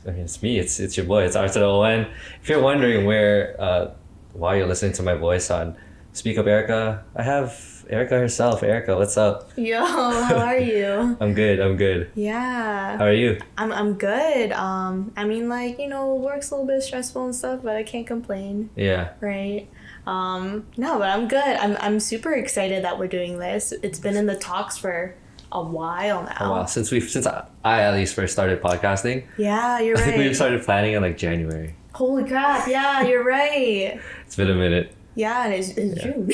It's me. It's your boy. It's Arthur Owen. If you're wondering why you're listening to my voice on Speak Up Erika, I have Erika herself. Erika, what's up? Yo, how are you? I'm good. Yeah. How are you? I'm good. I mean, like, work's a little bit stressful and stuff, but I can't complain. Yeah. Right. No, but I'm good. I'm super excited that we're doing this. It's been in the talks for a while now. Oh wow, since I at least first started podcasting. Yeah, you're right. I think we started planning in like January. Holy crap! Yeah, you're right. It's been a minute. Yeah, and it's June.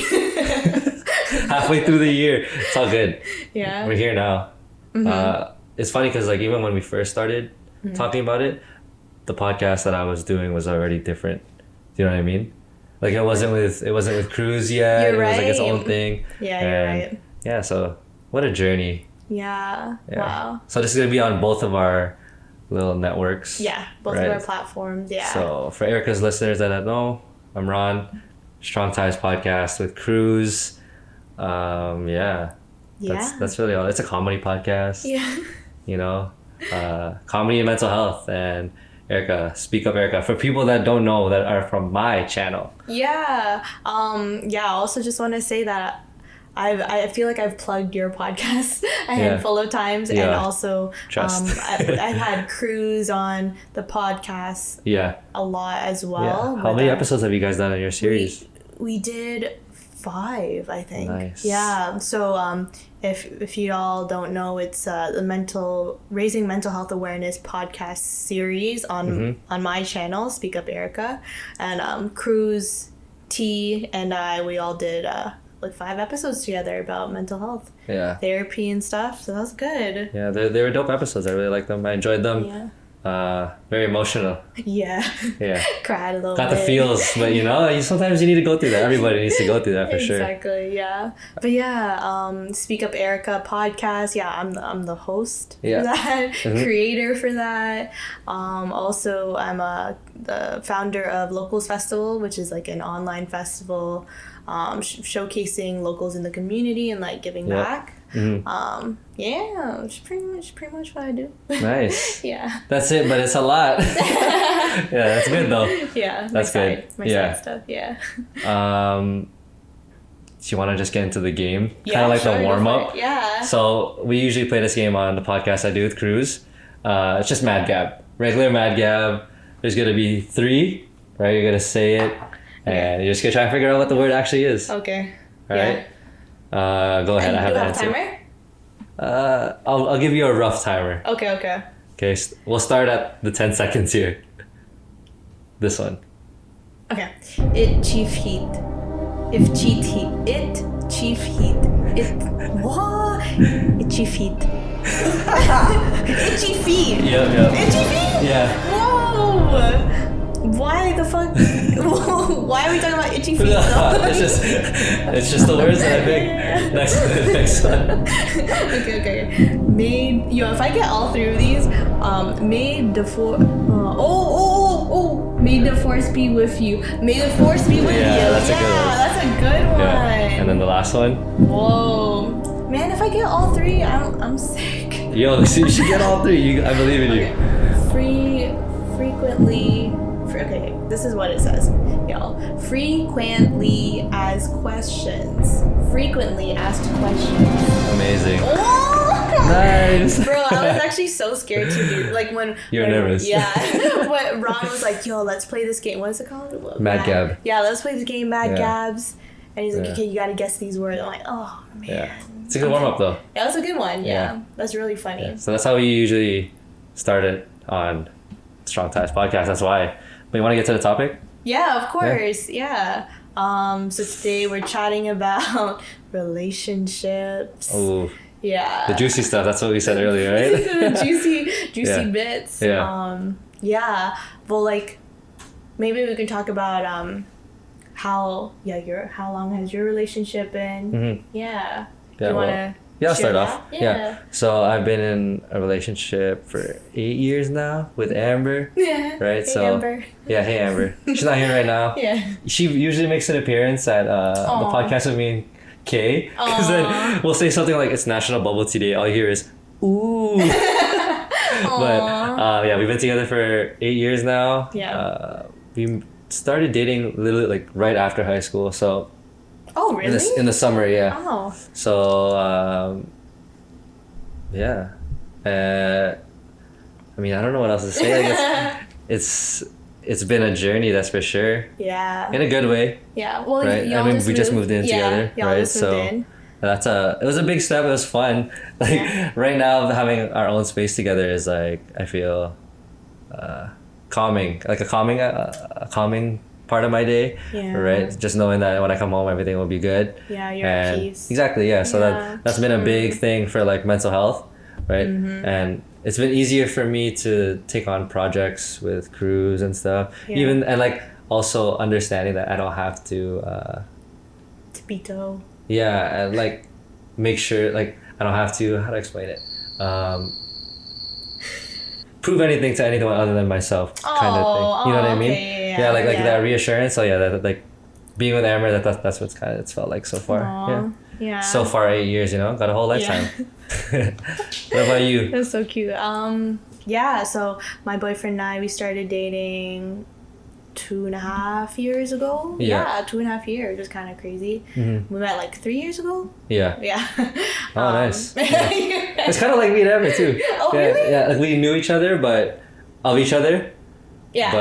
Halfway through the year, it's all good. Yeah, we're here now. Mm-hmm. It's funny because like even when we first started talking about it, the podcast that I was doing was already different. Do you know what I mean? Like it wasn't with Cruise yet. You're it was like its right. own thing. Yeah, you're right. Yeah, so what a journey. Yeah. Wow. So this is gonna be on both of our little networks. Yeah, both of our platforms. Yeah. So for Erika's listeners that don't know, I'm Ron, Strong Ties Podcast with Cruise. That's really all. It's a comedy podcast. Yeah. Comedy and mental health. And Erika, Speak Up Erika, for people that don't know that are from my channel. Yeah. I also just want to say that I feel like I've plugged your podcast a handful of times, and also I've had Cruise on the podcast a lot as well. How many episodes have you guys done in your series? We did 5, I think. Nice. Yeah. So if you all don't know, it's the Raising Mental Health Awareness podcast series on my channel, Speak Up Erika, and Cruise, T, and we all did like 5 episodes together about mental health, therapy and stuff. So that was good. Yeah, they were dope episodes. I really liked them. I enjoyed them. Yeah. Very emotional. Yeah. Yeah. Cried a little Got bit. the feels, but sometimes you need to go through that. Everybody needs to go through that for sure. Exactly. Yeah. But Speak Up Erika podcast. Yeah, I'm the host for that, creator for that. Also, I'm the founder of Locals Festival, which is like an online festival. Showcasing locals in the community and like giving back. It's pretty much what I do. Nice. Yeah. That's it, but it's a lot. Yeah, that's good though. Yeah. That's good. My side stuff. Yeah. Do you want to just get into the game? Yeah, kind of like the warm up. Yeah. So we usually play this game on the podcast I do with Cruise. It's just Mad Gab, regular Mad Gab. There's gonna be 3, right? You're gonna say it. And you're just gonna try and figure out what the word actually is. Okay. All right. Go ahead. I have the answer. Timer? I'll give you a rough timer. Okay. Okay. We'll start at the 10 seconds here. This one. Okay. It chief heat. If cheat heat. It chief heat. It what? It chief heat. Itchy feet. Yep. Itchy feet. Yeah. Whoa. Why the fuck? Why are we talking about itchy feet? it's just the words that I pick. Next one. Okay. If I get all 3 of these, may the force be with you. May the force be with you. That's a good one. That's a good one. Yeah. And then the last one. Whoa, man! If I get all 3, I'm sick. Yo, so you should get all 3. I believe in you. Frequently. Okay, this is what it says, y'all. Frequently asked questions. Frequently asked questions. Amazing. Oh! Nice. Bro, I was actually so scared to do when you're nervous. Yeah. When Ron was like, "Yo, let's play this game. What is it called? Mad Gab. Yeah, let's play this game, Mad Gabs." And he's like, "Okay, you gotta guess these words." I'm like, "Oh man." Yeah. It's a good warm up though. Yeah, that's a good one. Yeah. That's really funny. Yeah. So that's how we usually start it on Strong Ties Podcast. That's why. But you want to get to the topic? Yeah, of course. Yeah. So today we're chatting about relationships. Oh. Yeah. The juicy stuff. That's what we said earlier, right? The juicy bits. Yeah. Well, like, maybe we can talk about how long has your relationship been? Mm-hmm. Yeah. You want to? Yeah, I'll start off. Yeah. So I've been in a relationship for 8 years now with Amber. Yeah. Right. Hey, Amber. Yeah. Hey, Amber. She's not here right now. Yeah. She usually makes an appearance at the podcast with me and Kay. Because then we'll say something like it's National Bubble Tea Day. All you hear is Ooh. But yeah, we've been together for 8 years now. Yeah. We started dating literally like right after high school. So. Oh really? In the summer, yeah. Oh. So yeah. I mean, I don't know what else to say. I guess it's been a journey, that's for sure. Yeah. In a good way. Yeah. Well, right. I mean, we just moved in together, right? So in. it was a big step. It was fun. Like right now, having our own space together is like I feel calming, like a calming part of my day. Yeah. Right. Just knowing that when I come home, everything will be good. Yeah, you're at peace. Exactly. Yeah. So that's been a big thing for like mental health, right? Mm-hmm. And it's been easier for me to take on projects with crews and stuff. Yeah. Even and like also understanding that I don't have to. Tito. Yeah, and like make sure like I don't have to how to explain it. Prove anything to anyone other than myself, kind of thing. You know what I mean? Okay, yeah, like that reassurance. So yeah, that like being with Amber, that's what's kind of it's felt like so far. Aww. Yeah. So far, 8 years. You know, got a whole lifetime. Yeah. What about you? That's so cute. Yeah. So my boyfriend and I, we started dating 2.5 years ago. Yeah. 2.5 years. It was kind of crazy. Mm-hmm. We met like 3 years ago. Yeah. Yeah. Oh, nice. Yeah. It's kind of like me and Amber too. Oh, yeah, really? Yeah, like we knew each other, but of each other. Yeah.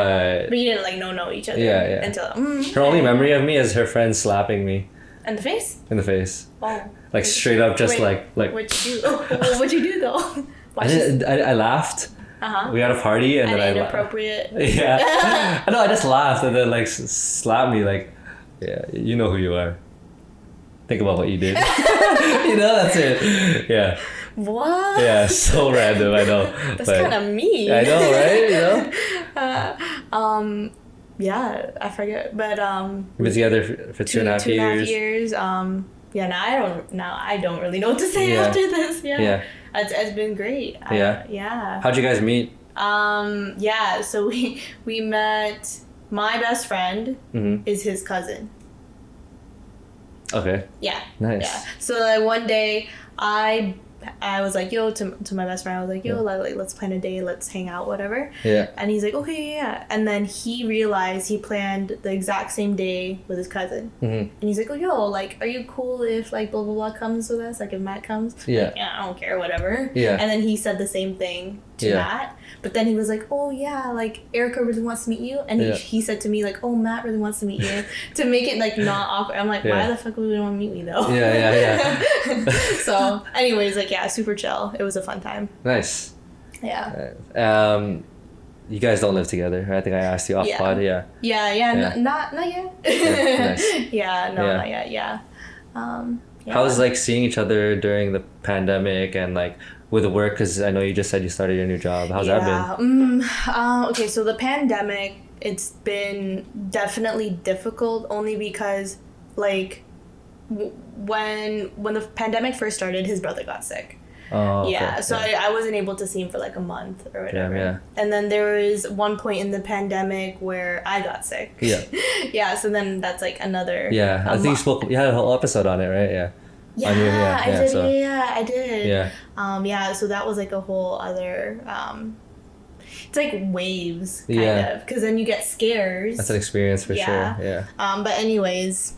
But you didn't like know each other. Yeah, yeah. Until her only memory of me is her friend slapping me. In the face? In the face. Oh. Like straight up, just Wait, like. What'd you do? What'd you do though? I laughed. We had a party and then inappropriate. Yeah. No, I just laughed and then like slapped me like, yeah, you know who you are. Think about what you did. You know, that's it. Yeah. What? Yeah, so random. I know. That's kind of mean. I know, right? You know. Yeah, I forget, but we've been together for 2.5 years. 2.5 years. Yeah, now I don't really know what to say after this. Yeah. Yeah. It's been great. Yeah. Yeah. How'd you guys meet? Yeah, so we met. My best friend is his cousin. Okay. Yeah. Nice. Yeah. So like one day I was like, yo, to my best friend, I was like, yo, like let's plan a day, let's hang out, whatever. Yeah. And he's like, okay, yeah. And then he realized he planned the exact same day with his cousin. And he's like, oh, yo, like, are you cool if like blah blah blah comes with us, like if Matt comes? Yeah. Like, yeah, I don't care, whatever. Yeah. And then he said the same thing to Matt. But then he was like, oh yeah, like Erika really wants to meet you, and he said to me like, oh, Matt really wants to meet you, to make it like not awkward. I'm like, why the fuck would you want to meet me though? Yeah. So anyways, like super chill. It was a fun time. Nice. Yeah. You guys don't live together. I think I asked you off pod. Yeah. Yeah. Not yet. Nice. Not yet. Yeah. How was like seeing each other during the pandemic and like with work? Because I know you just said you started your new job. How's that been? Okay, so the pandemic, it's been definitely difficult only because like when the pandemic first started, his brother got sick. Oh, okay. Yeah, so I wasn't able to see him for like a month or whatever. Yeah. And then there was one point in the pandemic where I got sick. Yeah. Yeah, so then that's like another. Yeah, I think you had a whole episode on it, right? Yeah. Yeah, I did. Yeah. So that was like a whole other. It's like waves, kind of, because then you get scares. That's an experience for sure. Yeah. But anyways.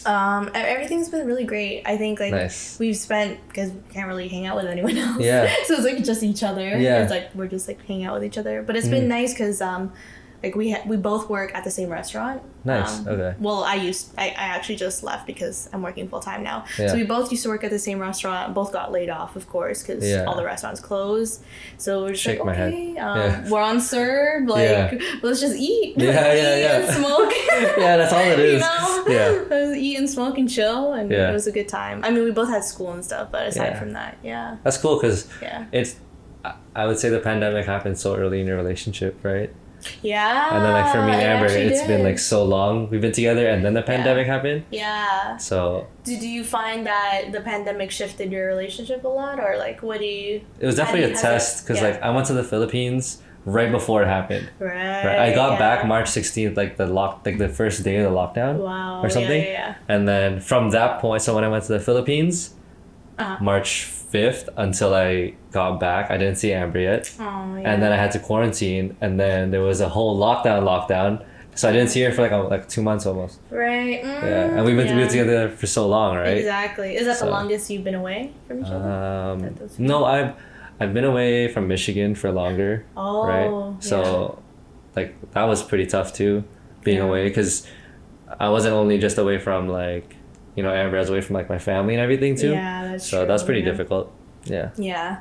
Everything's been really great. I think like we've spent, because we can't really hang out with anyone else. Yeah. So it's like just each other. Yeah. It's like we're just like hanging out with each other. But it's been nice because like we both work at the same restaurant. Nice. Okay. Well, I actually just left because I'm working full time now. Yeah. So we both used to work at the same restaurant. Both got laid off, of course, because all the restaurants closed. So we're just like, okay, we're on serve. Like, let's just eat. Eat and smoke. Yeah, that's all it is. You know? Yeah. Let's eat and smoke and chill, and it was a good time. I mean, we both had school and stuff, but aside from that, that's cool because it's. I would say the pandemic happened so early in your relationship, right? Yeah. And then like for me and Amber, it's been like so long. We've been together and then the pandemic happened. Yeah. So. Do you find that the pandemic shifted your relationship a lot, or like what do you? It was definitely a test because like I went to the Philippines right before it happened. Right. I got back March 16th, like the first day of the lockdown. Wow. Or something. Yeah. And then from that point, so when I went to the Philippines, March 5th until I got back. I didn't see Amber yet. Oh, yeah. And then I had to quarantine, and then there was a whole lockdown. So I didn't see her for like 2 months almost. Right. Yeah, and we've been together for so long, right? Exactly. Is that the longest you've been away from each other? No, I've been away from Michigan for longer. Oh, right. So, like that was pretty tough too, being away, because I wasn't only just away from like, you know, Amber, I was away from like my family and everything too. Yeah, that's true. So that's pretty difficult. Yeah. Yeah.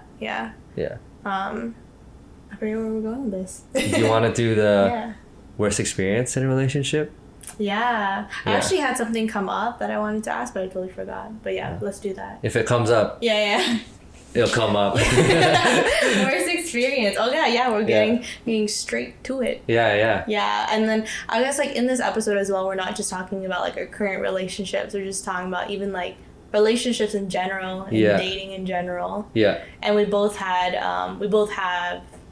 I forget where we're going with this. Do you want to do the worst experience in a relationship? Yeah. I actually had something come up that I wanted to ask, but I totally forgot. But let's do that. If it comes up. Yeah. It'll come up. Worst experience. Oh yeah, we're getting straight to it. Yeah. And then I guess like in this episode as well, we're not just talking about like our current relationships. We're just talking about even like relationships in general and dating in general. Yeah. And we both have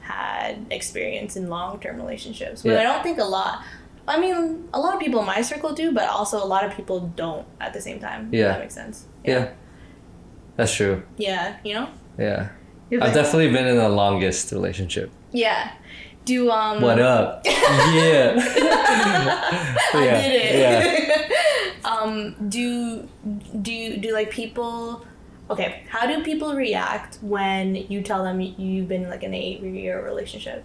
had experience in long-term relationships. But I don't think a lot of people in my circle do, but also a lot of people don't at the same time. Yeah. If that makes sense. Yeah. That's true. Yeah, you know? Yeah. I've definitely been in the longest relationship. Yeah. Do What up? Yeah. I did it. Yeah. Do like people, okay, how do people react when you tell them you've been like in an 8-year relationship?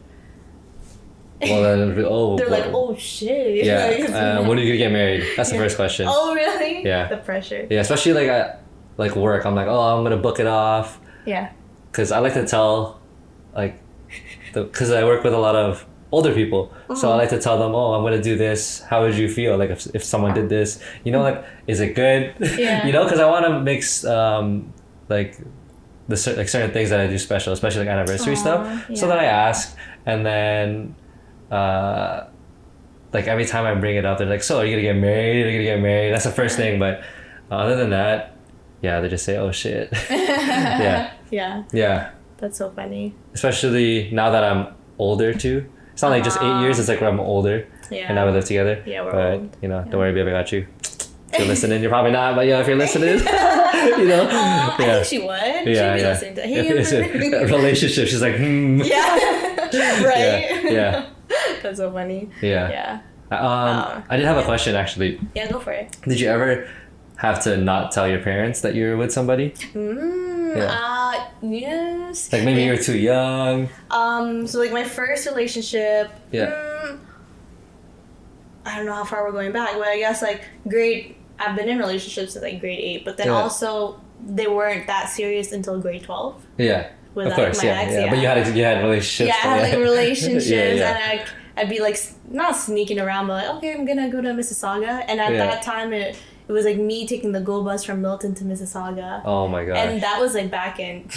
Well, then, they're like, oh shit. Yeah. Like, when are you gonna get married? That's the first question. Oh, really? Yeah. The pressure. Yeah, especially like at like work. I'm like, oh, I'm gonna book it off. Yeah. Because I like to tell, like, because I work with a lot of older people, so I like to tell them, oh, I'm gonna do this. How would you feel like if someone did this? You know, like, is it good? Yeah. You know, because I want to mix like certain things that I do special, especially like anniversary stuff. Yeah. So then I ask, and then like every time I bring it up, they're like, so are you gonna get married? Are you gonna get married? That's the first thing. But other than that, they just say, oh shit. Yeah. That's so funny. Especially now that I'm older too. It's not like just 8 years, it's like when I'm older. Yeah. And now we live together. Yeah, we're but, old. you know, don't worry, baby, I got you. If you're listening, you're probably not, but if you're listening, you know. I think she would. Yeah, She'd be listening to If it's a relationship, she's like, Yeah. Right? Yeah. That's so funny. Yeah. I did have a question actually. Yeah, go for it. Did you ever have to not tell your parents that you're with somebody? Yes. Like maybe you were too young. So like my first relationship. Yeah. I don't know how far we're going back, but I guess like I've been in relationships since like grade 8, but then also they weren't that serious until grade 12. Yeah. With of course, my ex, But you had relationships. Yeah, I had like relationships, Yeah. and I'd be like not sneaking around, but like, okay, I'm gonna go to Mississauga, and at that time it was like me taking the go bus from Milton to Mississauga. Oh my god! And that was like back in.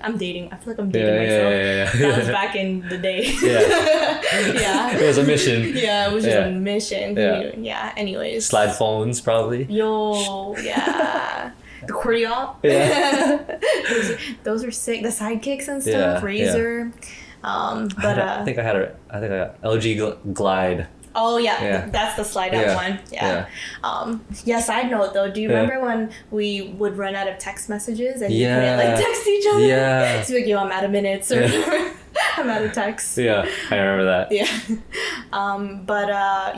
I'm dating. I feel like I'm dating myself. Yeah. That was back in the day. Yeah. It was a mission. Yeah, it was just a mission. Yeah. Anyways. Slide phones, probably. Yo. Yeah. The accordion. Yeah. those were sick. The sidekicks and stuff. Razor. But I think I got LG Glide. Oh yeah, that's the slide out one. Yeah. Side note though, do you remember when we would run out of text messages and you couldn't like text each other? Yeah. So like, yo, I'm out of minutes or I'm out of text. Yeah, I remember that.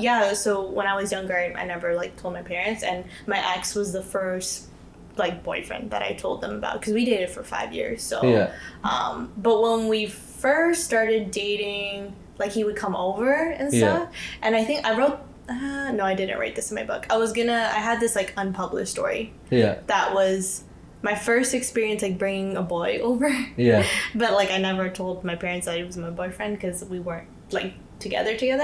Yeah. So when I was younger, I never like told my parents, and my ex was the first like boyfriend that I told them about because we dated for 5 years. So but when we first started dating, like he would come over and stuff, and I think I wrote no, I didn't write this in my book. I had this like unpublished story that was my first experience like bringing a boy over, but like I never told my parents that he was my boyfriend because we weren't like together and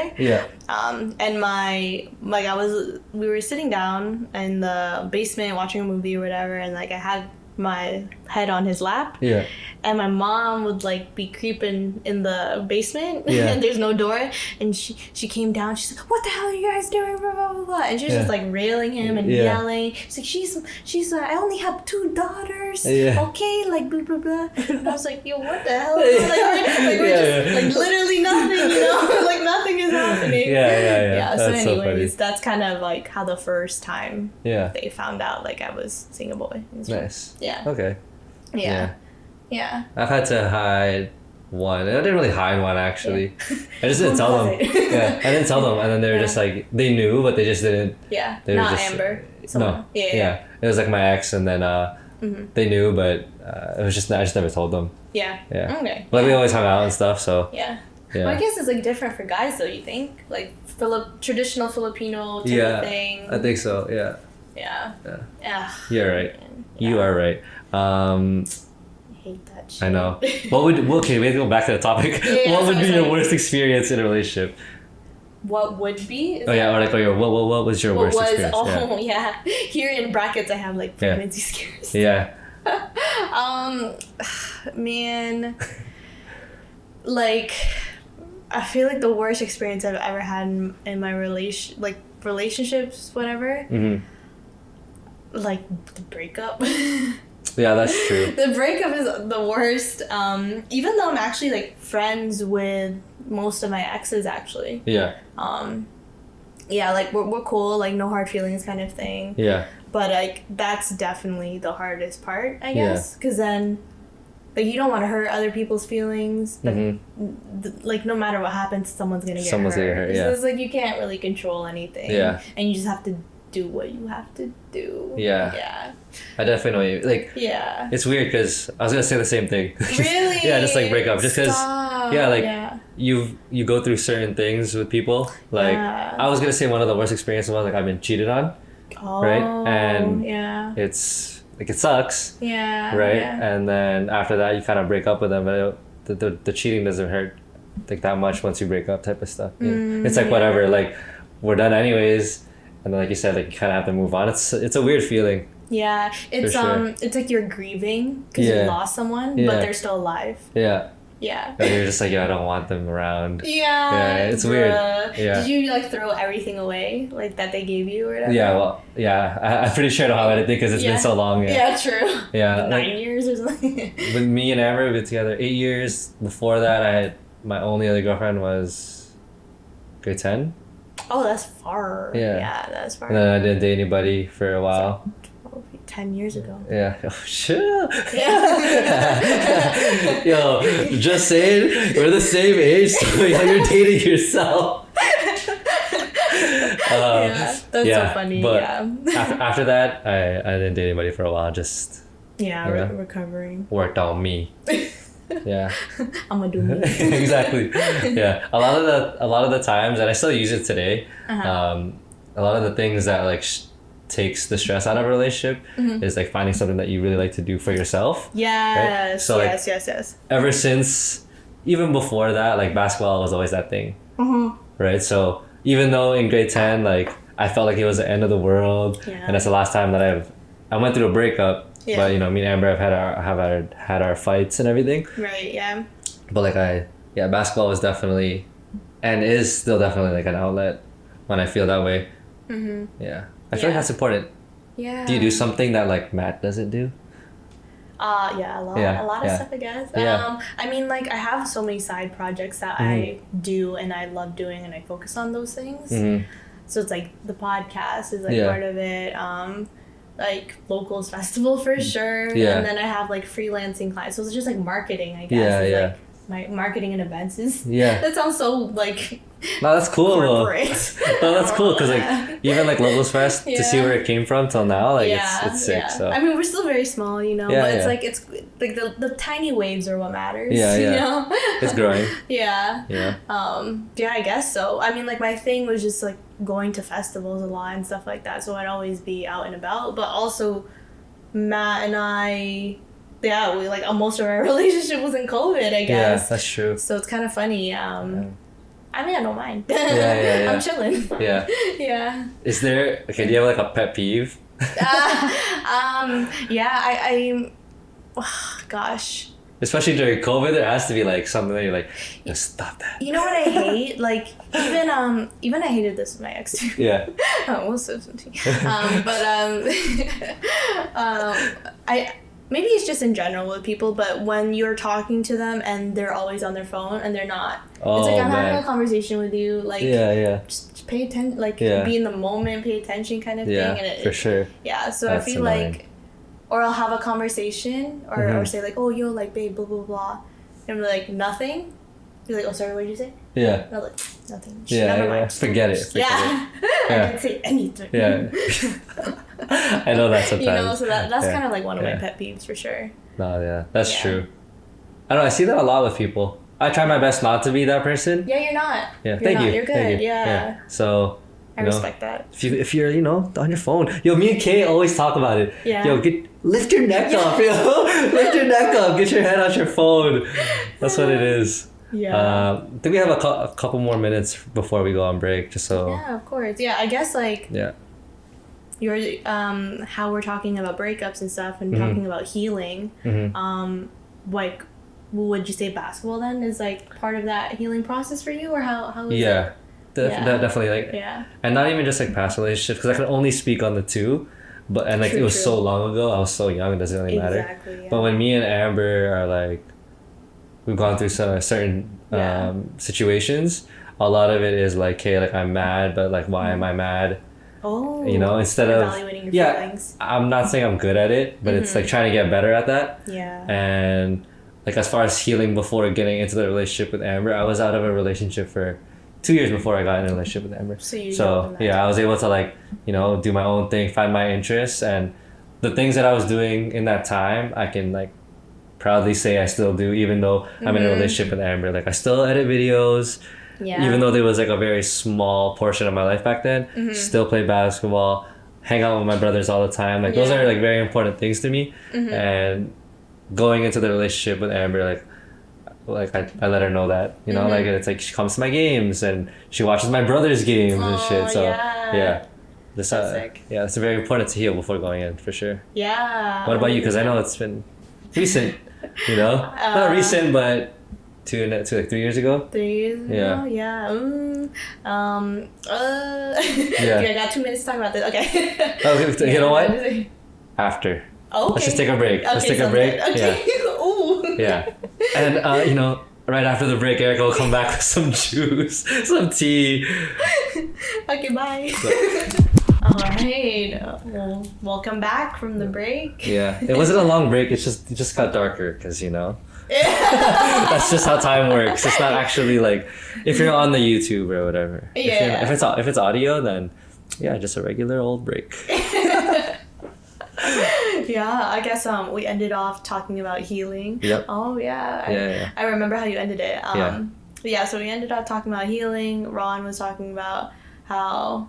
we were sitting down in the basement watching a movie or whatever, and like I had my head on his lap, and my mom would like be creeping in the basement and there's no door, and she came down, she's like, what the hell are you guys doing, blah blah blah, blah. And she was just like railing him and yelling. She's like, she's I only have 2 daughters, okay, like blah blah blah. And I was like, yo, what the hell, we're just like literally nothing, you know. Like nothing is happening. So anyways, that's kind of like how the first time they found out like I was seeing a boy. Nice. Yeah. Okay. Yeah. Yeah. I've had to hide one. I didn't really hide one actually. I just didn't tell them. Yeah, I didn't tell them, and then they were just like they knew, but they just didn't. Yeah. They were Not just, Amber. No. Yeah. It was like my ex, and then they knew, but it was just I just never told them. Yeah. Yeah. Okay. But we always hung out and stuff, so. Yeah. Yeah. Well, I guess it's like different for guys, though. You think like traditional Filipino type of thing. I think so. Yeah. Yeah. You're right. Yeah. You are right. I hate that shit. I know. Okay, we have to go back to the topic. What would be your worst experience in a relationship? What would be? Or what was your worst experience? Oh yeah. Here in brackets, I have like pregnancy scares. Yeah. Man, like, I feel like the worst experience I've ever had in my relationships, whatever. Mm-hmm. Like the breakup. Yeah, that's true. The breakup is the worst. Even though I'm actually like friends with most of my exes, actually. Yeah. Yeah, like we're cool, like no hard feelings kind of thing. Yeah. But like that's definitely the hardest part, I guess, because then like you don't want to hurt other people's feelings, but like no matter what happens, someone's gonna get hurt. Yeah. It's like you can't really control anything. Yeah. And you just have to do what you have to do. Yeah. Yeah. I definitely know you. Like. Yeah. It's weird because I was gonna say the same thing. Really? Yeah, just like break up, just because. Yeah, like you go through certain things with people. Like I was gonna say one of the worst experiences was like I've been cheated on. Oh, right? And it's like it sucks. Yeah. Right? Yeah. And then after that you kind of break up with them, but the cheating doesn't hurt like that much once you break up type of stuff. Yeah. It's like whatever, like we're done anyways, and then like you said, like you kind of have to move on. It's a weird feeling. Yeah, it's it's like you're grieving because you lost someone, but they're still alive. Yeah. Yeah. And you're just like, I don't want them around. Yeah. Yeah, it's weird. Yeah. Did you like throw everything away like that they gave you or whatever? Yeah, well, I'm pretty sure I don't have anything because it's been so long. Yeah, true. Yeah. 9 years or something. With me and Amber, we've been together 8 years. Before that, I had my only other girlfriend was grade 10. Oh, that's far. Yeah, that's far. And then I didn't date anybody for a while. 10 years ago. Yeah. Oh, shit. Yo, just saying, we're the same age, so you're dating yourself. That's so funny. But yeah. after that, I didn't date anybody for a while. Just recovering. Worked on me. Yeah. I'm gonna do me. Exactly. Yeah. A lot of the times, and I still use it today. A lot of the things that like takes the stress out of a relationship is like finding something that you really like to do for yourself. Yes. Right? So, yes. Ever since, even before that, like basketball was always that thing. Right. So even though in grade 10, like I felt like it was the end of the world, and that's the last time that I went through a breakup. Yeah. But me and Amber have had our fights and everything. Right. Yeah. But like basketball was definitely, and is still definitely like an outlet when I feel that way. Yeah. I feel like that's important. Yeah. Do you do something that like Matt doesn't do? Yeah, a lot of stuff, I guess. Yeah. I mean, like I have so many side projects that I do and I love doing, and I focus on those things. So it's like the podcast is like part of it. Like locals festival for sure. Yeah. And then I have like freelancing clients. So it's just like marketing, I guess. Like my marketing and events is. Yeah. That sounds so like. No, that's cool corporate. though. No, that's cool because like even like Locals Fest to see where it came from till now, like it's sick. So I mean, we're still very small, but it's like the tiny waves are what matters. Yeah. You know? It's growing. Yeah. Yeah. Yeah, I guess so. I mean, like my thing was just like going to festivals a lot and stuff like that, so I'd always be out and about. But also, Matt and I. Yeah, we like most of our relationship was in COVID, I guess. Yeah, that's true. So it's kind of funny. I mean, I don't mind. Yeah. I'm chilling. Yeah. Yeah. Is there do you have like a pet peeve? Yeah, gosh. Especially during COVID, there has to be like something that you're like, stop that. You know what I hate? Like even I hated this with my ex too. Yeah. Most of them. Maybe it's just in general with people, but when you're talking to them and they're always on their phone and they're not, it's like I'm having a conversation with you, like just pay attention, like be in the moment, pay attention kind of thing. And for sure. Yeah, so That's I feel annoying. like, or I'll have a conversation or say like, oh, yo, like, babe, blah, blah, blah. And I'm like, nothing. You're like, oh, sorry, what did you say? Yeah. And I'm like, nothing. Never mind. Forget it. I didn't say anything. Yeah. I know that sometimes. You know, so that's kind of like one of my pet peeves for sure. No, that's true. I don't know, I see that a lot with people. I try my best not to be that person. Yeah, you're not. Yeah, thank you. You're good. Thank you. Yeah. So, I respect that. If you're, on your phone. Yo, me and Kay always talk about it. Yeah. Yo, lift your neck up, lift your neck up. Get your head out your phone. That's what it is. Yeah. I think we have a couple more minutes before we go on break, just so. Yeah, of course. Yeah, I guess like. Yeah. Your how we're talking about breakups and stuff and talking about healing. Like, would you say basketball then is like part of that healing process for you, or how is it? Definitely and not even just like past relationships, because I can only speak on the two, but it was so long ago. I was so young, it doesn't really matter. Exactly. Yeah. But when me and Amber are like, we've gone through some certain situations, a lot of it is like, hey, like I'm mad, but like why am I mad? Oh, instead of evaluating your feelings. I'm not saying I'm good at it, but it's like trying to get better at that. Yeah. And like as far as healing before getting into the relationship with Amber, I was out of a relationship for 2 years before I got in a relationship with Amber. So I was able to like, do my own thing, find my interests, and the things that I was doing in that time, I can like proudly say I still do, even though I'm in a relationship with Amber. Like I still edit videos. Yeah. Even though there was like a very small portion of my life back then, still play basketball, hang out with my brothers all the time. Like those are like very important things to me. And going into the relationship with Amber, like I let her know that, like it's like she comes to my games and she watches my brother's games and shit. So it's very important to heal before going in for sure. Yeah. What about you? Because I know it's been recent, not recent, but. 2 like 3 years ago. 3 years ago, yeah. Okay, I got 2 minutes to talk about this. Okay. Okay, you know what? After. Oh, okay. Let's just take a break. Let's take a break. Okay. Yeah. Ooh. Yeah. And right after the break, Erika will come back with some juice, some tea. Okay, bye. All right. Well, welcome back from the break. Yeah, it wasn't a long break. It just got darker because that's just how time works. It's not actually like if you're on the YouTube or whatever. Yeah. If it's audio, then just a regular old break. Yeah, I guess we ended off talking about healing. Yep. Oh yeah. I remember how you ended it. So we ended up talking about healing. Ron was talking about how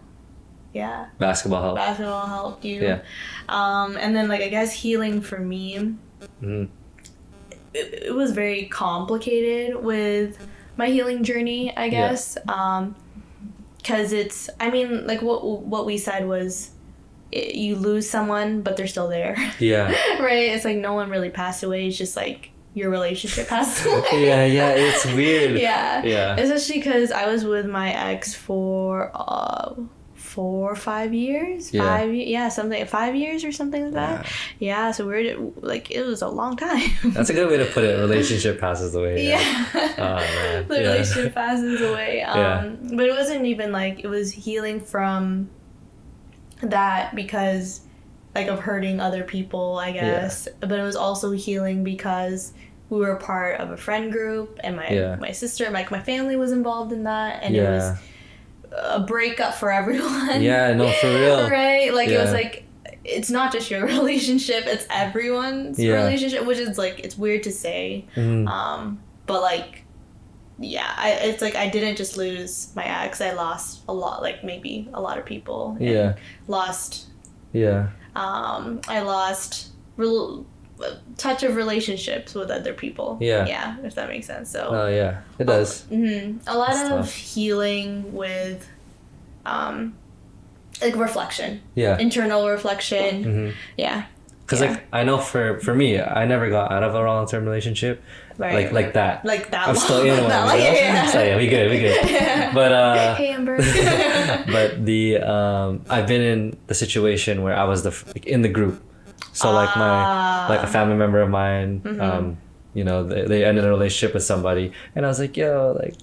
basketball helped you. Yeah. And then like I guess healing for me. It was very complicated with my healing journey, I guess. Because it's, I mean, like what we said was you lose someone, but they're still there. Yeah. Right? It's like no one really passed away. It's just like your relationship passed away. Yeah, it's weird. Yeah. Especially because I was with my ex for 4 or 5 years. 5 years or something like that. Yeah, so we're like, it was a long time. That's a good way to put it. Relationship passes away. Yeah. Oh man. The relationship passes away. But it wasn't even like, it was healing from that because like of hurting other people, I guess. But it was also healing because we were part of a friend group and my sister, like my family was involved in that, and it was a breakup for everyone. Yeah, no, for real. Right? Like it was like, it's not just your relationship, it's everyone's relationship, which is like, it's weird to say. But like, it's like I didn't just lose my ex, I lost a lot, like maybe a lot of people. I lost touch of relationships with other people. Yeah, if that makes sense. So it does. A lot of tough. Healing with like reflection, internal reflection. Because like I know for me, I never got out of a long-term relationship like that. I'm still in one. So we good. But hey Amber. but the I've been in the situation where I was in the group. So like a family member of mine, they ended a relationship with somebody, and I was like, yo, like,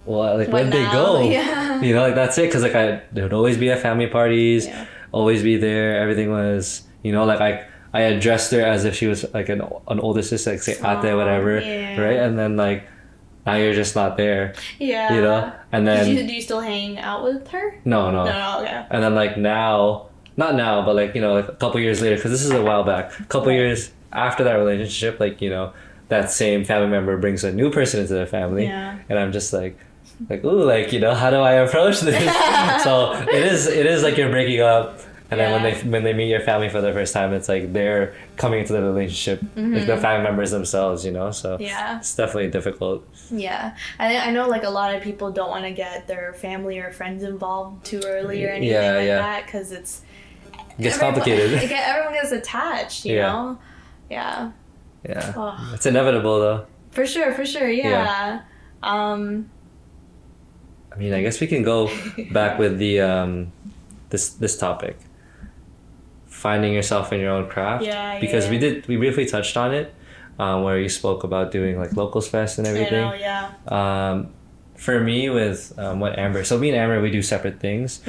well, like where'd they go? Like that's it, because like there would always be at family parties, always be there. Everything was, like I addressed her as if she was like an older sister, like say ate, whatever, right? And then like now you're just not there. Yeah. You know? And then do you still hang out with her? No. Okay. And then like now, not now, but like, you know, like a couple years later, because this is a while back, a couple years after that relationship, like, you know, that same family member brings a new person into their family. Yeah. And I'm just like, ooh, like, you know, how do I approach this? So it is like you're breaking up. And then when they meet your family for the first time, it's like they're coming into the relationship, like the family members themselves, you know? So it's definitely difficult. Yeah. I know like a lot of people don't want to get their family or friends involved too early or anything like that, because it gets complicated. Everyone gets attached, you know? Yeah. Yeah. Oh. It's inevitable though. For sure, yeah. I mean, I guess we can go back with the this topic. Finding yourself in your own craft. Because we briefly touched on it, where you spoke about doing like Locals Fest and everything. I know, for me with what Amber, so me and Amber, we do separate things.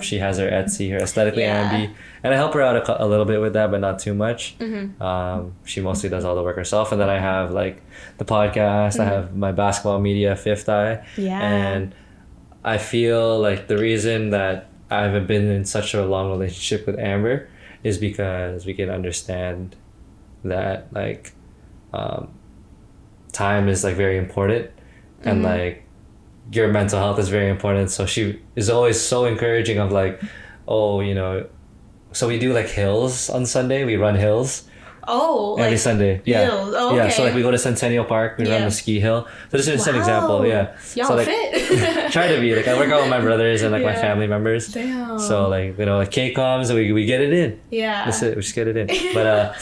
She has her Etsy, her Aesthetically Ambi, and I help her out a little bit with that, but not too much. She mostly does all the work herself, and then I have like the podcast, I have my basketball media, Fifth Eye, and I feel like the reason that I haven't been in such a long relationship with Amber is because we can understand that like time is like very important, and like your mental health is very important. So she is always so encouraging of like, oh, you know, so we do like hills on Sunday. We run hills. Oh, every Sunday. Yeah. Hills. Oh, okay. Yeah. So like we go to Centennial Park, we run the ski hill. So this is just an example. Yeah. Y'all so like fit. try to be like, I work out with my brothers and like my family members. Damn. So like, you know, like K comes and we get it in. Yeah. That's it. We just get it in. But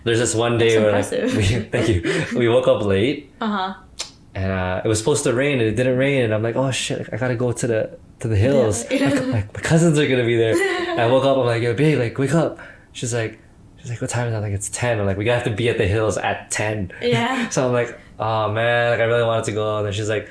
there's this one day where like thank you. We woke up late. And it was supposed to rain and it didn't rain, and I'm like, oh shit, I gotta go to the hills. My cousins are gonna be there. And I woke up, I'm like, yo babe, like wake up. She's like, what time is it? I'm like, it's 10. I'm like, we have to be at the hills at 10. Yeah. So I'm like, oh man, like I really wanted to go. And then she's like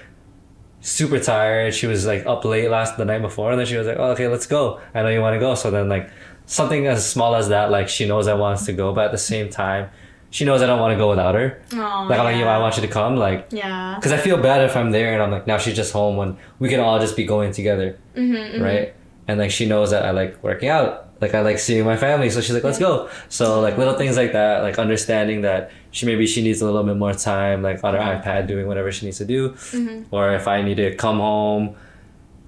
super tired. She was like up late the night before, and then she was like, oh, okay, let's go. I know you want to go. So then like something as small as that, like she knows I want to go, but at the same time, she knows I don't want to go without her. Like I'm like, yo, I want you to come. Like, because I feel bad if I'm there and I'm like, now she's just home when we can all just be going together, right? And like she knows that I like working out. Like I like seeing my family, so she's like, let's go. So like little things like that, like understanding that she needs a little bit more time, like on her iPad doing whatever she needs to do, or if I need to come home,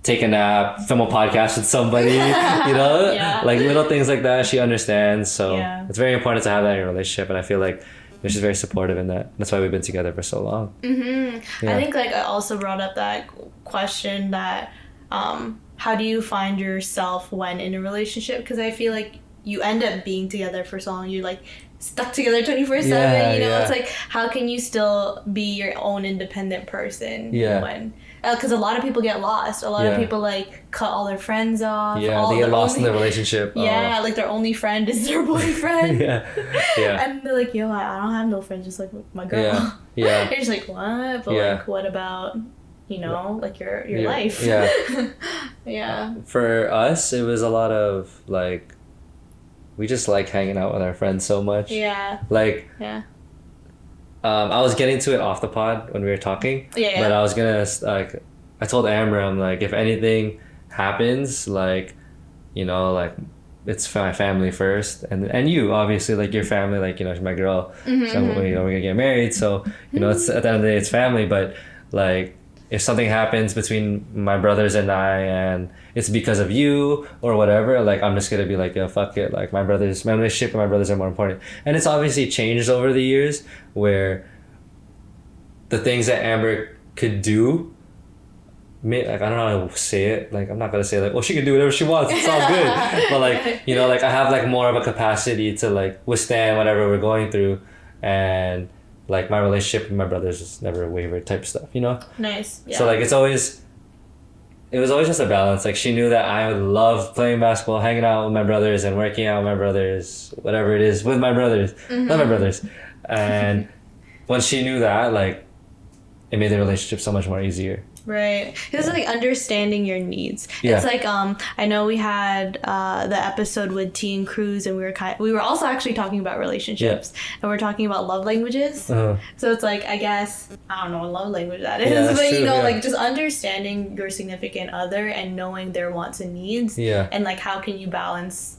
take a nap, film a podcast with somebody, you know, like little things like that. She understands, so it's very important to have that in your relationship, and I feel like she's very supportive in that. That's why we've been together for so long. I think like I also brought up that question that how do you find yourself when in a relationship? Because I feel like you end up being together for so long. You're like stuck together 24/7. You know, it's like how can you still be your own independent person when? Because a lot of people get lost. A lot of people like cut all their friends off. Yeah, they get lost in the relationship. Yeah, like their only friend is their boyfriend. yeah. And they're like, yo, I don't have no friends, just like my girl. Yeah. You're just like, what? But like, what about, you know, like your life? Yeah. For us, it was a lot of like, we just like hanging out with our friends so much. Like. I was getting to it off the pod when we were talking. But I was gonna like, I told Amber, I'm like, if anything happens, like, you know, like it's my family first, and you obviously like your family, like, you know, my girl. So you know, we're gonna get married, so you know, it's at the end of the day, it's family. But like, if something happens between my brothers and I, and it's because of you or whatever, like I'm just gonna be like, yo, fuck it. Like my relationship with my brothers are more important. And it's obviously changed over the years, where the things that Amber could do, like I don't know how to say it. Like I'm not gonna say like, well, she can do whatever she wants. It's all good. But like, you know, like I have like more of a capacity to like withstand whatever we're going through, and like my relationship with my brothers just never wavered type stuff, you know? Nice. Yeah. So like it was always just a balance. Like she knew that I would love playing basketball, hanging out with my brothers and working out with my brothers, whatever it is, with my brothers. Love my brothers. And once she knew that, like it made the relationship so much more easier. Right. It's like understanding your needs. Yeah. It's like I know we had the episode with T and Cruz, and we were also actually talking about relationships, and we're talking about love languages. So it's like, I guess I don't know what love language that is, but true, you know, like just understanding your significant other and knowing their wants and needs, and like how can you balance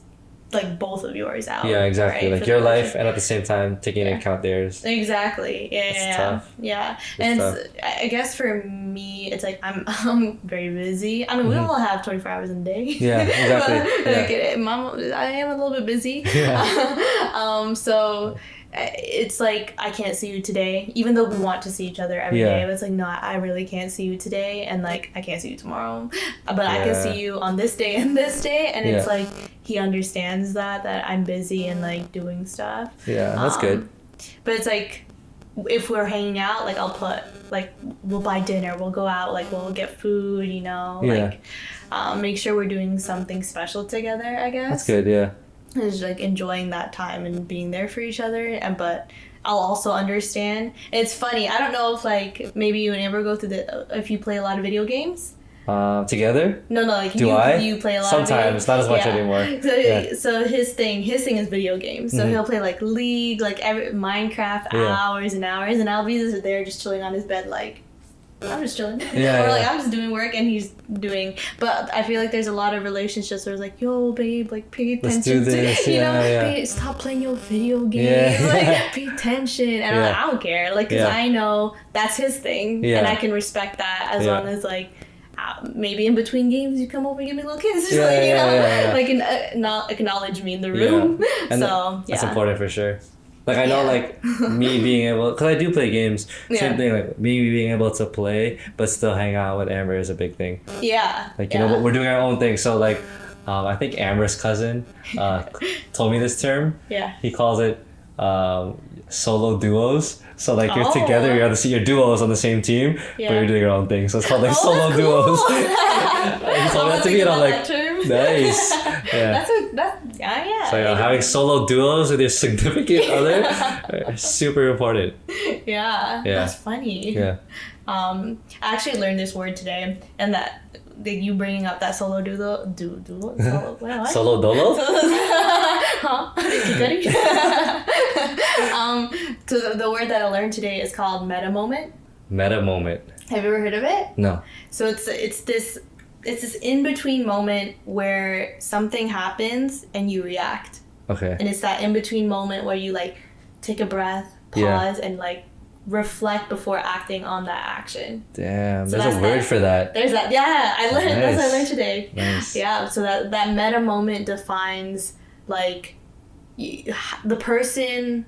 like both of yours out. Yeah, exactly. Right? Like your life and at the same time taking into account theirs. Exactly. Yeah. It's tough. Yeah. It's tough. I guess for me, it's like I'm very busy. I mean, we all have 24 hours in a day. Yeah, exactly. Like, I am a little bit busy. Yeah. So it's like, I can't see you today, even though we want to see each other every day. But it's like, no, I really can't see you today, and like I can't see you tomorrow, but I can see you on this day and this day, and it's like he understands that I'm busy and like doing stuff. Yeah, that's good. But it's like, if we're hanging out, like I'll put like, we'll buy dinner, we'll go out, like we'll get food, you know, like make sure we're doing something special together, I guess. That's good. Yeah. Is like enjoying that time and being there for each other, but I'll also understand. And it's funny, I don't know if like maybe you and Amber go through if you play a lot of video games together. No, like you play a lot sometimes, of not as much anymore. So his thing is video games, so he'll play like League, like Minecraft, hours and hours, and I'll be just there just chilling on his bed like I'm just chilling. Or like I'm just doing work and he's doing. But I feel like there's a lot of relationships where it's like, yo, babe, like pay attention. Let's do this. You know, babe, stop playing your video game. Like pay attention. And I'm like, I don't care. Like, because I know that's his thing, and I can respect that as long as like. Maybe in between games you come over and give me a little kiss, like not acknowledge me in the room. And so that's important for sure. Like I know, like me being able, because I do play games. Same thing, like me being able to play but still hang out with Amber is a big thing. Yeah. Like you know, but we're doing our own thing. So like, I think Amber's cousin told me this term. Yeah. He calls it solo duos. So like you're together, you're duos on the same team, but you're doing your own thing. So it's called like solo duos. He told me that to me, and I'm like, nice. So having solo duos with your significant other is super important. Yeah, that's funny. Yeah. I actually learned this word today, and that you bringing up that solo duo solo dolo. Huh? So the word that I learned today is called meta moment. Meta moment. Have you ever heard of it? No. So it's this in between moment where something happens and you react. Okay. And it's that in between moment where you like take a breath, pause, and like reflect before acting on that action. Damn, so there's a word for that. There's that. Yeah, I learned. That's what I learned today. Nice. Yeah. So that meta moment defines like the person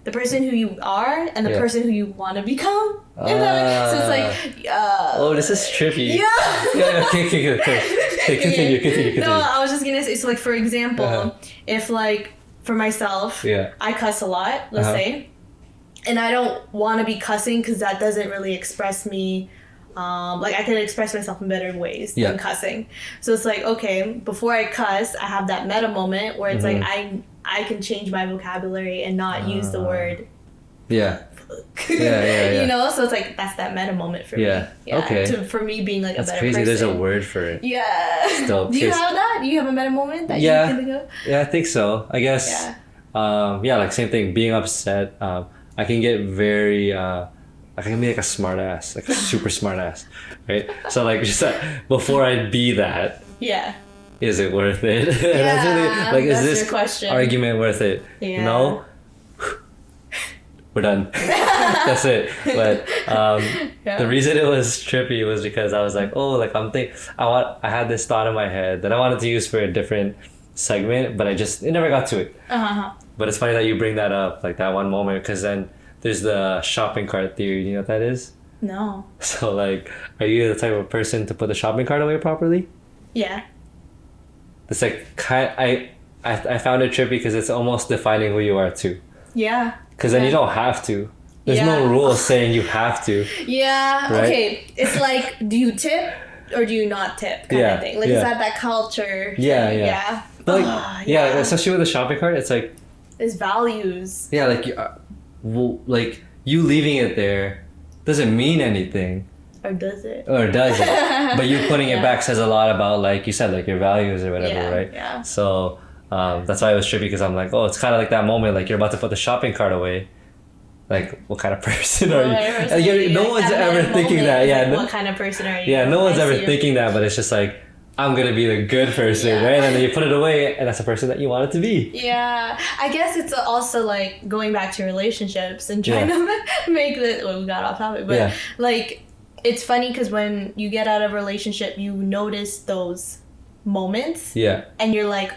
who you are and the person who you want to become. So it's like oh, this is trippy. Okay, continue. No, I was just gonna say, so like for example, if like for myself, I cuss a lot, let's say, and I don't want to be cussing because that doesn't really express me. Like I can express myself in better ways than cussing. So it's like, okay, before I cuss, I have that meta moment where it's like I can change my vocabulary and not use the word. Yeah. You know, so it's like that's that meta moment for me. Yeah. Okay. For me being like that's a better crazy. person. There's a word for it. Yeah. Still, do you have that? Do you have a meta moment that you can think of? Yeah, I think so. I guess. Yeah. Like same thing. Being upset. I can get very. I can be like a smart ass, like a super smart ass, right? So like just before I be that. Yeah. Is it worth it? That's really like, is this argument worth it? Yeah. No. We're done. That's it. But the reason it was trippy was because I was like, oh, like I had this thought in my head that I wanted to use for a different segment, but it never got to it. But it's funny that you bring that up, like that one moment, because then there's the shopping cart theory. Do you know what that is? No. So like, are you the type of person to put the shopping cart away properly? Yeah. It's like I found it trippy because it's almost defining who you are too. Yeah. Because then you don't have to. There's no rules saying you have to. Yeah. Right? Okay. It's like, do you tip or do you not tip kind of thing? Like, is that culture? Yeah. Thing? Yeah. But like, especially with the shopping cart, it's like. It's values. Yeah, like you leaving it there doesn't mean anything. Or does it? But you putting it back says a lot about, like you said, like your values or whatever, right? Yeah. So that's why it was trippy, because I'm like, oh, it's kind of like that moment, like you're about to put the shopping cart away. Like, what kind of person are you? No one's ever thinking that. Yeah. What kind of person are you? Yeah, no one's ever thinking that, but it's just like, I'm going to be the good person, right? And then you put it away, and that's the person that you want it to be. Yeah. I guess it's also like going back to relationships and trying to make the... Well, we got off topic, but like, it's funny because when you get out of a relationship, you notice those moments. Yeah. And you're like...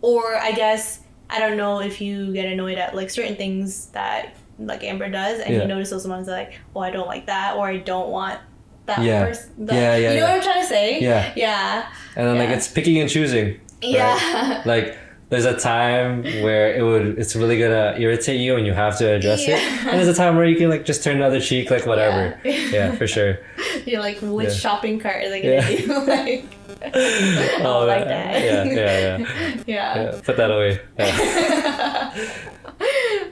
Or I guess, I don't know if you get annoyed at like certain things that like Amber does, and you notice those moments like, oh, I don't like that, or I don't want... that person. You know what I'm trying to say? Yeah. And then like it's picking and choosing. Right? Like there's a time where it's really gonna irritate you and you have to address it. And there's a time where you can like just turn the other cheek, like whatever. Yeah, for sure. You're like, which shopping cart is I gonna do? Like, oh, like that. Yeah. Put that away.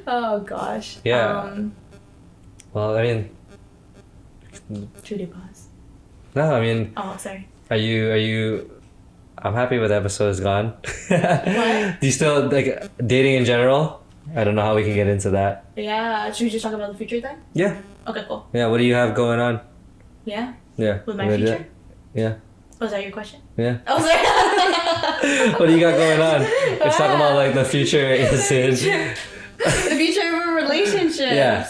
Oh gosh. Yeah. Well, I mean, Trudy pause. no, I mean. Oh, sorry. Are you? I'm happy with the episode is gone. What? Do you still like dating in general? I don't know how we can get into that. Yeah. Should we just talk about the future then? Yeah. Okay, cool. Yeah. What do you have going on? Yeah. Yeah. With my future? Yeah. Was that your question? Yeah. Oh, sorry. What do you got going on? Let's talk about like the future is in. The future of a relationship. Yeah.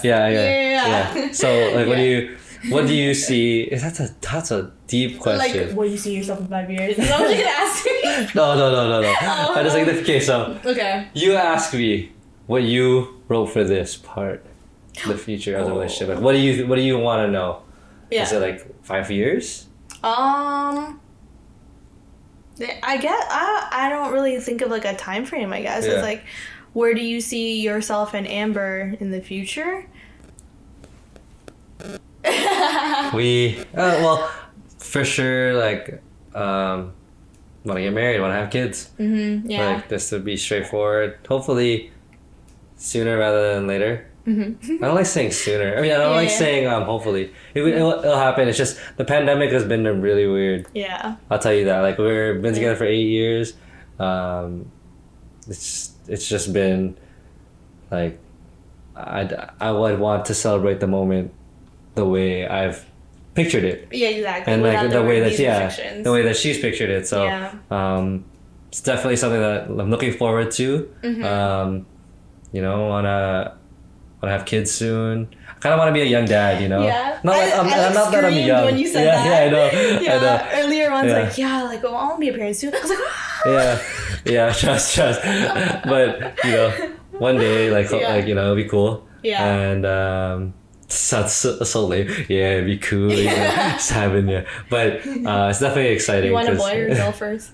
So like, what do you see? That's a deep question. Like, what do you see yourself in 5 years? Is that what you're gonna ask me? No. Oh. I just like okay. So you ask me what you wrote for this part, the future of the relationship. Like, what do you want to know? Yeah. Is it like 5 years? I guess I don't really think of like a time frame. I guess it's like, where do you see yourself and Amber in the future? Well, for sure, like, want to get married, want to have kids. Mm-hmm, yeah. Like, this would be straightforward. Hopefully, sooner rather than later. Mm-hmm. I don't like saying sooner. I mean, I don't like saying hopefully. It'll happen. It's just the pandemic has been really weird. Yeah. I'll tell you that. Like, we've been together for 8 years. It's just been like, I would want to celebrate the moment the way I've pictured it. Yeah, exactly. And like the way that she's pictured it. So it's definitely something that I'm looking forward to. Mm-hmm. You know, wanna have kids soon. I kind of want to be a young dad, you know. Yeah. Not that I'm young. When you said that. Yeah, I know. Earlier one's like, like, oh, I want to be a parent soon. I was like, yeah. Trust. But you know, one day, like you know, it'll be cool. Yeah. And sounds so lame. Yeah, it'd be cool. You know, just having but it's definitely exciting. You want a boy or a girl first?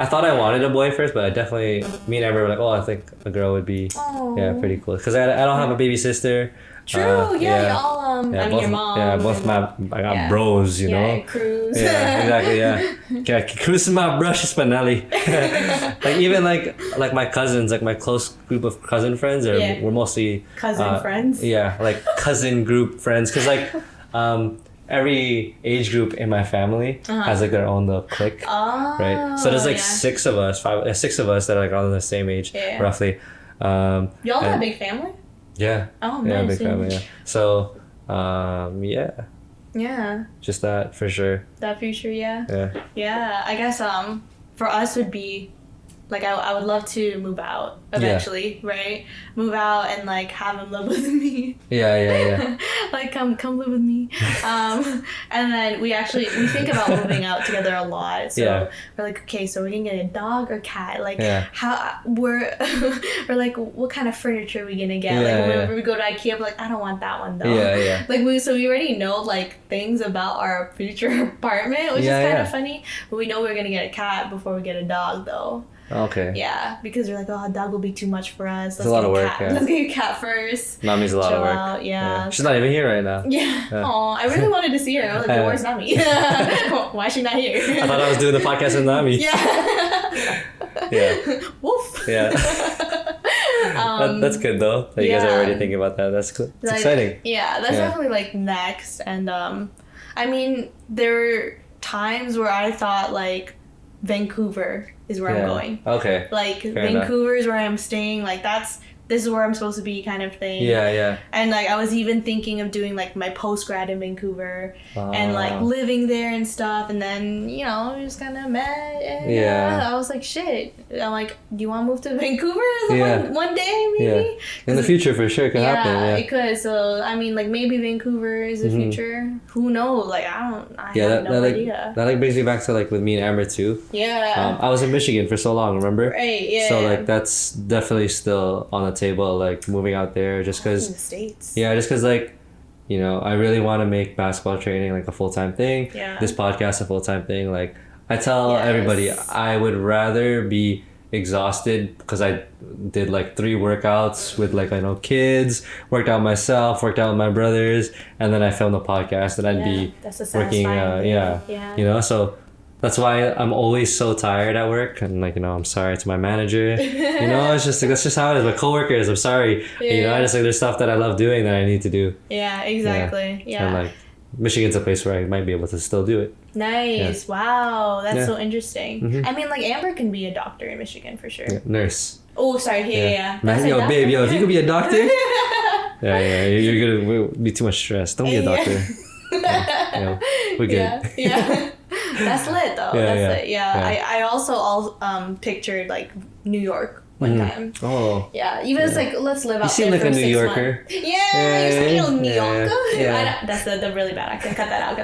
I thought I wanted a boy first, but I definitely, me and Amber were like, oh, I think a girl would be, pretty cool. Because I don't have a baby sister. True, y'all, I mean, your mom. Yeah, both I got bros, you know? Cruz. Yeah, exactly, yeah. Cruz is my bro, she's my Nelly. Like, even like my cousins, like my close group of cousin friends, we're mostly... Cousin friends? Yeah, like cousin group friends. Because like, every age group in my family has like their own little clique, right? So there's like six of us that are like all in the same age, roughly. Y'all have a big family? Yeah. Oh, nice. Yeah, big family. Yeah. So, yeah. Just that for sure. That future, Yeah. Yeah, I guess for us would be like I would love to move out eventually, right? Move out and like have him live with me. Yeah. Like come live with me. And then we think about moving out together a lot. So we're like, okay, so we're gonna get a dog or cat? Like how we're like, what kind of furniture are we gonna get? Like whenever we go to IKEA, we're like, I don't want that one though. Yeah. Like we already know like things about our future apartment, which is kind of funny. But we know we're gonna get a cat before we get a dog though. Okay. Yeah, because we're like, oh, a dog will be too much for us. It's a lot of work. Let's get a cat first. Mommy's a lot of work. Out. Yeah. She's not even here right now. Yeah. Aw, I really wanted to see her. I was like, where's Nami? Why is she not here? I thought I was doing the podcast with Nami. Yeah. Yeah. Woof. Yeah. That's good though. That you guys are already thinking about that. That's cool. It's exciting. Yeah, that's definitely like next. And I mean, there were times where I thought like Vancouver is where I'm going. Okay. Like Fair Vancouver is where I'm staying. Like this is where I'm supposed to be, kind of thing. Yeah. And like I was even thinking of doing like my post-grad in Vancouver and like living there and stuff. And then, you know, we just kind of met. And I was like, shit. I'm like, do you want to move to Vancouver one day maybe? In the future for sure it could happen. Yeah, it could. So I mean, like maybe Vancouver is the future. Who knows? Like I have no idea. That like brings me back to like with me and Amber too. Yeah. I was in Michigan for so long, remember? Right. Yeah. So like that's definitely still on the table, like moving out there, just because. In the States. Yeah, just because like, you know, I really want to make basketball training like a full-time thing. Yeah. This podcast a full-time thing. Like I tell everybody, I would rather be exhausted because I did like 3 workouts with like, I know, kids, worked out myself, worked out with my brothers, and then I filmed a podcast, and I'd be working you know, so that's why I'm always so tired at work, and like, you know, I'm sorry to my manager. You know, it's just like, that's just how it is. My coworkers, I'm sorry. You know, I just like, there's stuff that I love doing that I need to do. Yeah, exactly. Yeah. And like Michigan's a place where I might be able to still do it. Nice. Yeah. Wow, that's so interesting. I mean, like Amber can be a doctor in Michigan for sure. Nurse. Oh, sorry. Yeah. Man, yo, babe, if you could be a doctor. You're gonna be too much stress. Don't be a doctor. We're good. Yeah. That's lit though. That's lit. Yeah. I also pictured like New York one time. Oh. Yeah. Even it's like, let's live out there. You seem like a New 6 Yorker. months. Yeah. You're saying a New Yorker. Yeah. That's the really bad accent. Cut that out.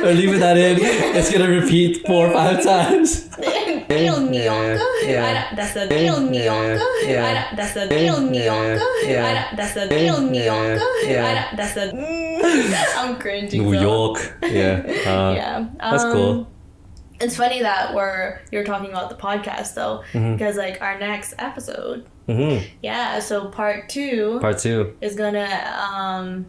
Or leave that in. It's gonna repeat 4 or 5 times. Real New Yorker. That's the real New Yorker. That's the real New Yorker. That's the real New Yorker. That's the. I'm cringing. New York. Yeah. That's cool. It's funny that you're talking about the podcast though, because like our next episode, so part two is gonna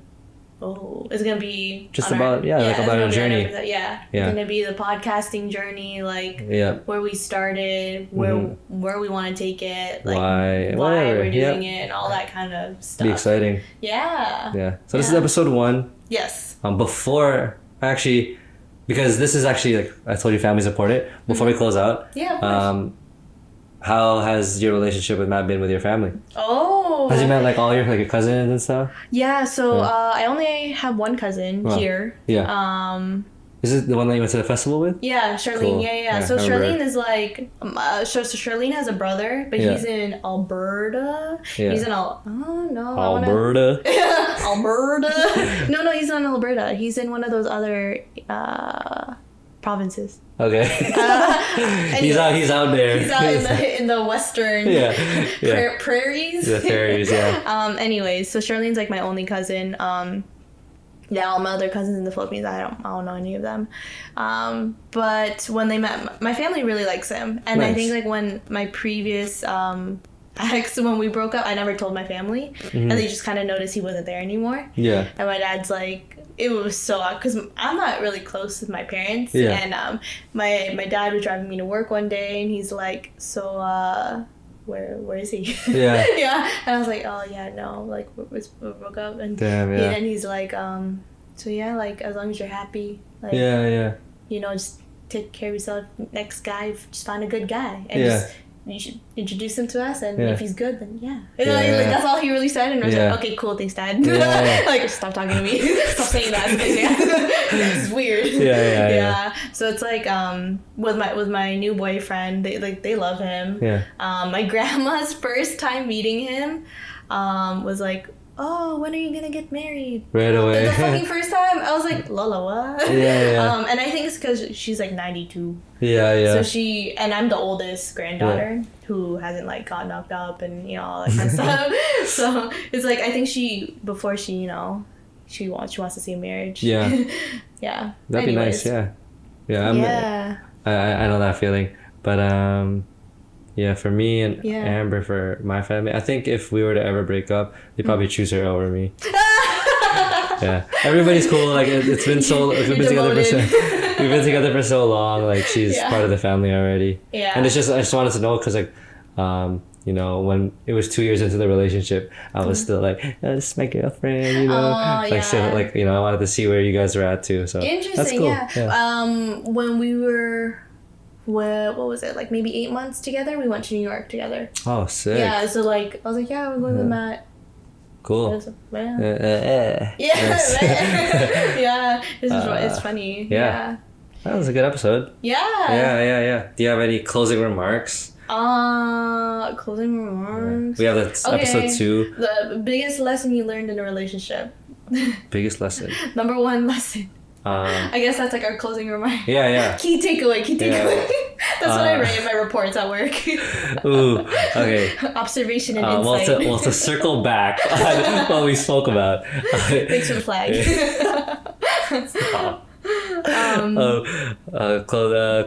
it's gonna be just about about a journey. It's gonna be the podcasting journey, like where we started, where we want to take it, like why we're doing it, and all that kind of stuff. Be exciting. Yeah. So this is episode 1. Yes. Before actually. Because this is actually, like I told you, family's important. Before we close out, how has your relationship with Matt been with your family? Oh, has you met like all your cousins and stuff? Yeah. So I only have one cousin here. Yeah. Is it the one that you went to the festival with? Yeah, Charlene. Cool. Yeah. So Charlene is like, so Charlene has a brother, but he's in Alberta. Yeah. He's in Alberta. Alberta. No, he's not in Alberta. He's in one of those other provinces. Okay. He's out there. He's out in the western prairies. The prairies, yeah. Anyways, so Charlene's like my only cousin. All my other cousins in the Philippines, I don't know any of them. But when they met, my family really likes him. And nice. I think like when my previous ex, when we broke up, I never told my family. And they just kind of noticed he wasn't there anymore. Yeah. And my dad's like, it was so odd because I'm not really close with my parents. Yeah. And my dad was driving me to work one day and he's like, so where is he? Yeah. Yeah. And I was like, oh yeah, no, like we broke up. And damn, yeah. And he's like, so yeah, like as long as you're happy, like you know, just take care of yourself. Next guy, just find a good guy, and just you should introduce him to us, and if he's good, then like, that's all he really said. And I was like, okay, cool, thanks, Dad. Like, stop talking to me. Stop saying that. It's weird. Yeah. So it's like with my new boyfriend, they love him. Yeah. My grandma's first time meeting him was like, oh, when are you gonna get married? Right away. The fucking first time, I was like, Lola, what? Yeah. And I think it's because she's like 92. Yeah. So and I'm the oldest granddaughter who hasn't like got knocked up and all that kind of stuff. So it's like I think before she wants to see a marriage. Yeah. Yeah. That'd be nice. Yeah. I know that feeling, but yeah, for me and Amber, for my family, I think if we were to ever break up, they'd probably choose her over me. Yeah, everybody's cool. Like it's been so we've been together for so long. Like she's part of the family already. Yeah, and I just wanted to know because like you know, when it was 2 years into the relationship, I was still like, this is my girlfriend, you know, still, like, you know, I wanted to see where you guys were at too. So interesting, that's cool. Yeah. When we were, what was it, like maybe 8 months together, we went to New York together. Oh, sick. Yeah, so like I was like, yeah, we're going with Matt. Cool. Yeah. Yeah. It's funny. Yeah. That was a good episode. Yeah. Do you have any closing remarks? Closing remarks. We have episode 2. The biggest lesson you learned in a relationship. Biggest lesson. Number 1 lesson. I guess that's like our closing remark. Yeah. Key takeaway. That's what I write in my reports at work. Ooh, okay. Observation and insight. Well, to circle back on what we spoke about. Thanks for the flag.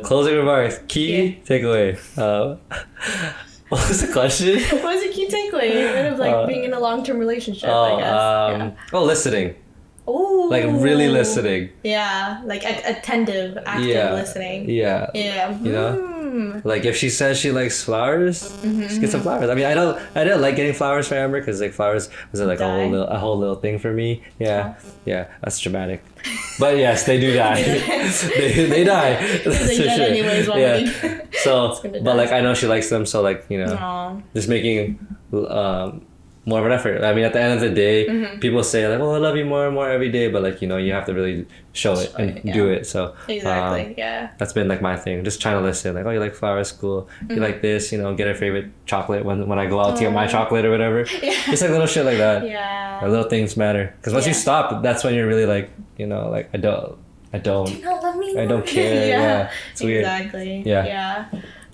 Closing remarks. Key takeaway. What was the question? What was the key takeaway? Of like being in a long-term relationship, I guess. Listening. Ooh. Like really listening. Yeah, like attentive, active listening. Yeah. You know, like if she says she likes flowers, just get some flowers. I mean, I didn't like getting flowers for Amber because like flowers was like a whole little thing for me. Yeah, that's dramatic. But yes, they do die. they die. They dead anyways. Yeah. So, but like I know she likes them, so like, you know, just making more of an effort. I mean, at the end of the day, people say like, "Oh, I love you more and more every day," but like, you know, you have to really show it and do it. So exactly, that's been like my thing. Just trying to listen. Like, oh, you like flowers, cool. You like this, you know, get her favorite chocolate when I go out to get my chocolate or whatever. Just like little shit like that. Yeah. Little things matter. Because once you stop, that's when you're really like, you know, like I don't. Do you not love me? I don't care. Yeah. It's weird. Exactly. Yeah.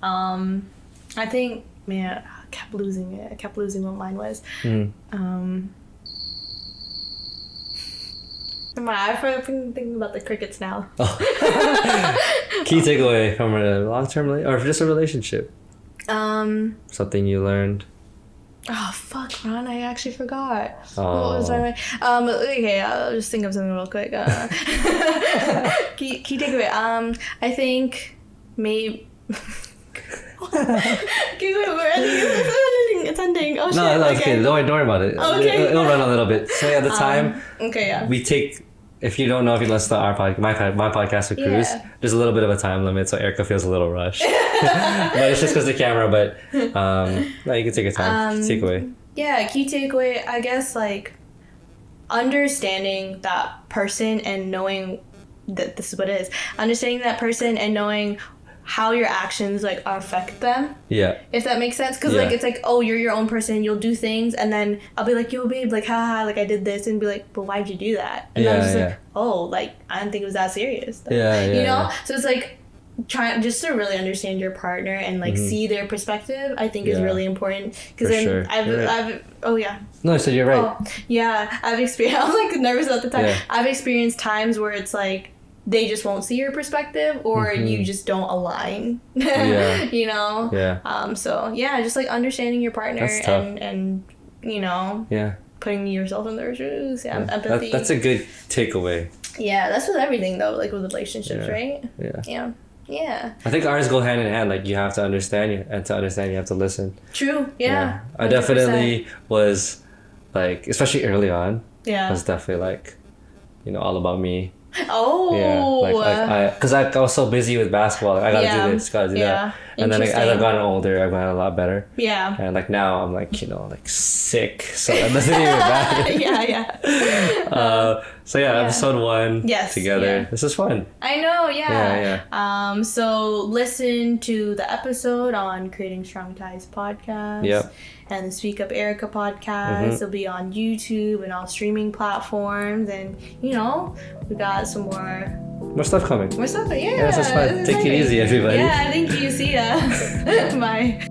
I think, man, I kept losing it. I kept losing what mine was. I've been thinking about the crickets now. Key takeaway from a long-term or just a relationship. Something you learned. Oh fuck, Ron! I actually forgot. Oh. What was I? Okay, I'll just think of something real quick. Key takeaway. I think maybe. Okay, wait, it's ending. Oh shit. No, it's okay. Don't worry about it. Okay. It'll run a little bit. So at the time. Okay. Yeah. We take. If you don't know, if you listen to our my podcast with Cruz, there's a little bit of a time limit, so Erika feels a little rushed. But it's just because of the camera. But no, you can take your time. Take away. Yeah, key takeaway. I guess like understanding that person and knowing that this is what it is. Understanding that person and knowing how your actions like affect them. Yeah. If that makes sense. Because like it's like, oh, you're your own person, you'll do things, and then I'll be like, yo babe, like haha, like I did this, and be like, but why'd you do that? And I'm just like, oh, like I didn't think it was that serious. Like, you know? So it's like trying just to really understand your partner and like see their perspective, I think is really important. Because then I've No, so you're right. I've experienced I was like nervous at the time. I've experienced times where it's like they just won't see your perspective, or you just don't align. You know? So just like understanding your partner and you know, putting yourself in their shoes. Empathy. That's a good takeaway. Yeah, that's with everything though, like with relationships, right? Yeah. I think ours go hand in hand. Like you have to understand you, and to understand you have to listen. True. Yeah. I definitely was like, especially early on. I was definitely like, you know, all about me. Oh. Yeah. Because I was so busy with basketball. Like, I gotta do this, gotta do that. And then like, as I've gotten older, I've gotten a lot better. Yeah. And like now I'm like, you know, like sick. So that doesn't even matter. So episode 1 together. This is fun. I know, so listen to the episode on Creating Strong Ties podcast. Yep. And the Speak Up Erika podcast. It'll be on YouTube and all streaming platforms. And, you know, we got some more stuff coming. Yeah, this is fun. Take it easy, everybody. Yeah, thank you. See ya. Bye.